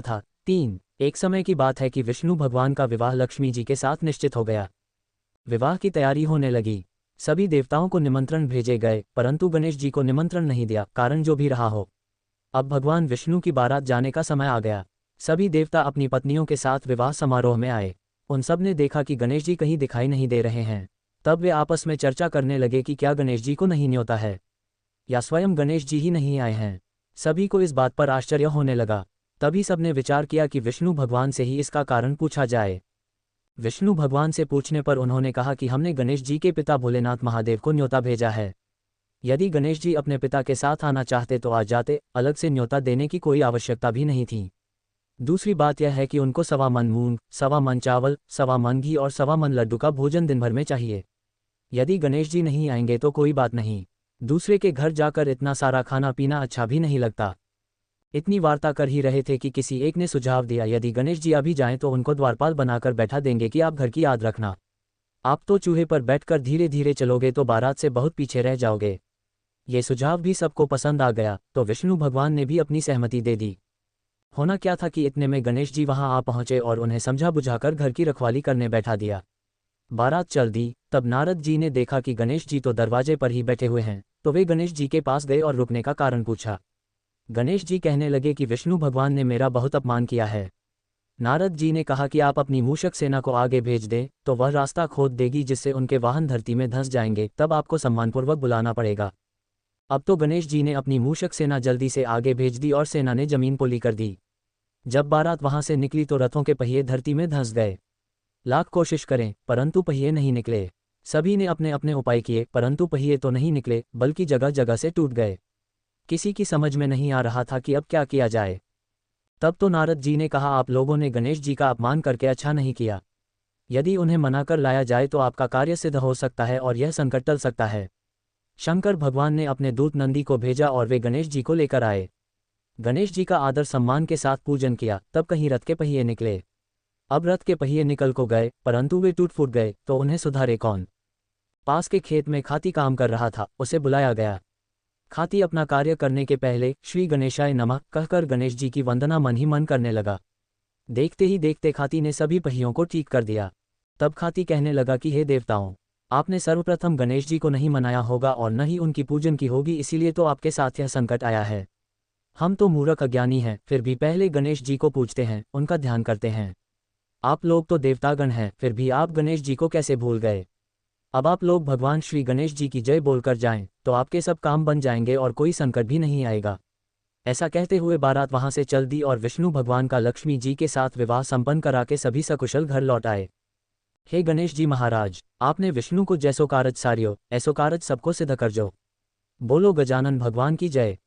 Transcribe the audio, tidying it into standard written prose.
था। 3। एक समय की बात है कि विष्णु भगवान का विवाह लक्ष्मी जी के साथ निश्चित हो गया। विवाह की तैयारी होने लगी। सभी देवताओं को निमंत्रण भेजे गए, परंतु गणेश जी को निमंत्रण नहीं दिया, कारण जो भी रहा हो। अब भगवान विष्णु की बारात जाने का समय आ गया। सभी देवता अपनी पत्नियों के साथ विवाह समारोह में आए। उन सब ने देखा कि गणेश जी कहीं दिखाई नहीं दे रहे हैं। तब वे आपस में चर्चा करने लगे कि क्या गणेश जी को नहीं न्योता है, या स्वयं गणेश जी ही नहीं आए हैं। सभी को इस बात पर आश्चर्य होने लगा। तभी सबने विचार किया कि विष्णु भगवान से ही इसका कारण पूछा जाए। विष्णु भगवान से पूछने पर उन्होंने कहा कि हमने गणेश जी के पिता भोलेनाथ महादेव को न्योता भेजा है। यदि गणेश जी अपने पिता के साथ आना चाहते तो आ जाते, अलग से न्योता देने की कोई आवश्यकता भी नहीं थी। दूसरी बात यह है कि उनको 1.25 मन मूंग, 1.25 मन चावल, 1.25 मन घी और 1.25 मन लड्डू का भोजन दिन भर में चाहिए। यदि गणेश जी नहीं आएंगे तो कोई बात नहीं, दूसरे के घर जाकर इतना सारा खाना पीना अच्छा भी नहीं लगता। इतनी वार्ता कर ही रहे थे कि किसी एक ने सुझाव दिया, यदि गणेश जी अभी जाएं तो उनको द्वारपाल बनाकर बैठा देंगे कि आप घर की याद रखना। आप तो चूहे पर बैठकर धीरे धीरे चलोगे तो बारात से बहुत पीछे रह जाओगे। ये सुझाव भी सबको पसंद आ गया, तो विष्णु भगवान ने भी अपनी सहमति दे दी। होना क्या था कि इतने में गणेश जी वहां आ पहुंचे और उन्हें समझा बुझाकर घर की रखवाली करने बैठा दिया। बारात चल दी। तब नारद जी ने देखा कि गणेश जी तो दरवाजे पर ही बैठे हुए हैं, तो वे गणेश जी के पास गए और रुकने का कारण पूछा। गणेश जी कहने लगे कि विष्णु भगवान ने मेरा बहुत अपमान किया है। नारद जी ने कहा कि आप अपनी मूषक सेना को आगे भेज दें, तो वह रास्ता खोद देगी जिससे उनके वाहन धरती में धंस जाएंगे, तब आपको सम्मानपूर्वक बुलाना पड़ेगा। अब तो गणेश जी ने अपनी मूषक सेना जल्दी से आगे भेज दी और सेना ने जमीन पोली कर दी। जब बारात वहां से निकली तो रथों के पहिए धरती में धंस गए। लाख कोशिश करें परंतु पहिए नहीं निकले। सभी ने अपने अपने उपाय किए, परंतु पहिए तो नहीं निकले, बल्कि जगह जगह से टूट गए। किसी की समझ में नहीं आ रहा था कि अब क्या किया जाए। तब तो नारद जी ने कहा, आप लोगों ने गणेश जी का अपमान करके अच्छा नहीं किया। यदि उन्हें मना कर लाया जाए तो आपका कार्य सिद्ध हो सकता है और यह संकट टल सकता है। शंकर भगवान ने अपने दूत नंदी को भेजा और वे गणेश जी को लेकर आए। गणेश जी का आदर सम्मान के साथ पूजन किया, तब कहीं रथ के पहिए निकले। अब रथ के पहिए निकल को गए, परंतु वे टूट फूट गए, तो उन्हें सुधारे कौन। पास के खेत में खाती काम कर रहा था, उसे बुलाया गया। खाती अपना कार्य करने के पहले श्री गणेशाय नमः कहकर गणेश जी की वंदना मन ही मन करने लगा। देखते ही देखते खाती ने सभी पहियों को ठीक कर दिया। तब खाती कहने लगा कि हे देवताओं, आपने सर्वप्रथम गणेश जी को नहीं मनाया होगा और न ही उनकी पूजन की होगी, इसीलिए तो आपके साथ यह संकट आया है। हम तो मूर्ख अज्ञानी हैं, फिर भी पहले गणेश जी को पूजते हैं, उनका ध्यान करते हैं। आप लोग तो देवतागण हैं, फिर भी आप गणेश जी को कैसे भूल गए। अब आप लोग भगवान श्री गणेश जी की जय बोलकर जाएं, तो आपके सब काम बन जाएंगे और कोई संकट भी नहीं आएगा। ऐसा कहते हुए बारात वहां से चल दी और विष्णु भगवान का लक्ष्मी जी के साथ विवाह संपन्न करा के सभी सकुशल घर लौट आए। हे गणेश जी महाराज, आपने विष्णु को जैसो कारज सारियो, ऐसो कारज सबको सिद्ध कर जो। बोलो गजानन भगवान की जय।